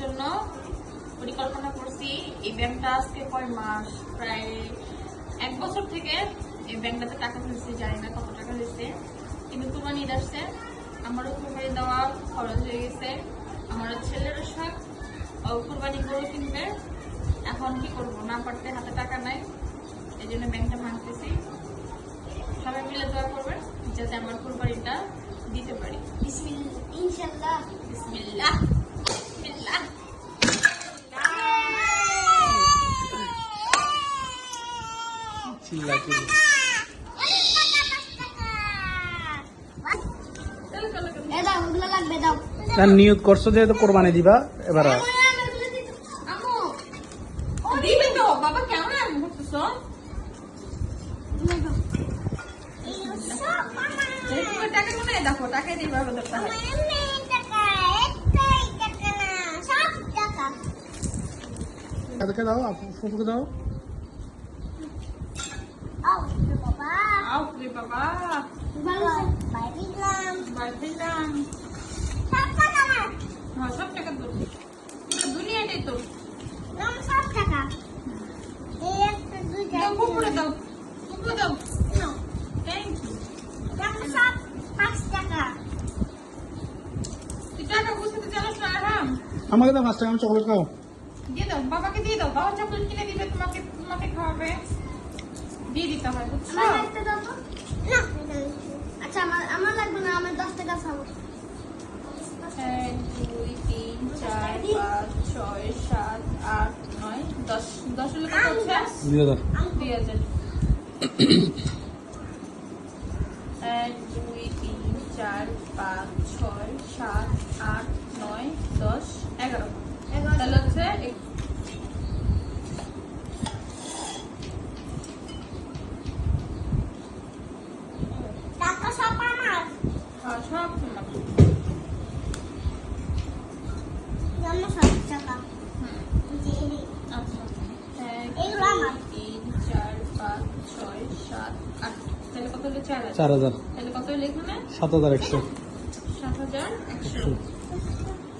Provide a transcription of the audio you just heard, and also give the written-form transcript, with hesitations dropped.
জন্য পরিকল্পনা করছি। এই ব্যাংকটা আজকে কয় মাস, প্রায় 1 বছর থেকে এই ব্যাংকটাতে টাকা ফেলছি, জানি না কত টাকা হয়েছে। কিন্তু কুরবানি ঈদ আসছে, আমারও কুরবানি দেওয়া খরচ হয়ে গেছে, আমার ছেলেরও শখ কুরবানি গরু কিনবে। এখন কি করবো, না পারতে হাতে টাকা নাই, এই জন্য ব্যাংকটা ভাঙতেছি। সবাই মিলে দোয়া করবেন যাতে আমার কুরবানিটা দিতে পারি। ইনশাআল্লাহ। বিসমিল্লাহ বিসমিল্লাহ। চিল্লা চিল্লা। দাও, ওগুলো লাগবে, দাও। আর নিয়ত করছো যে তো কোরবানি দিবা এবার। আম্মু দিবে তো, বাবা কেমন আম্মু করতেছো? টাকা কোথায় দেখো, টাকায় দিয়ে ভাবে ধরতে হয়। তাদেরকে দাও, ফুফুকে দাও। আও রে বাবা, বাইরেলাম। হ্যাঁ, সব টাকা তো দুনিয়াটাই তো। দাও, ফুফুরে দাও, ফুফু দাও। Thank you. তুই টাকা বুঝতে জানিস না? আরাম আমাকে দাও 5 টাকা, আমি চকলেট খাও। দিয়ে দাও, বাবাকে দিয়ে দাও, বাবা চকলেট কিনে দিবে, তোমাকে তোমাকে খাওয়াবে, দিয়ে দিতে হয়, বুঝছো? আচ্ছা, আমার লাগবে না, আমার 10 টাকা খাবো। 1 2 3 4 5 6 7 8 9 10 10 হলে কত হচ্ছে? 2000। 2000। 1 2 3 4 5 6 7 8 9 10 11। তাহলে হচ্ছে টাকা সব আমার। সব তোমার। আমার 7 টাকা। আচ্ছা, 1 এগুলো আমার। 2 3 4 5 6 7 8। তাহলে কত হলো? 4000। 4000। তাহলে কত হলো এখানে? 7100। 7100।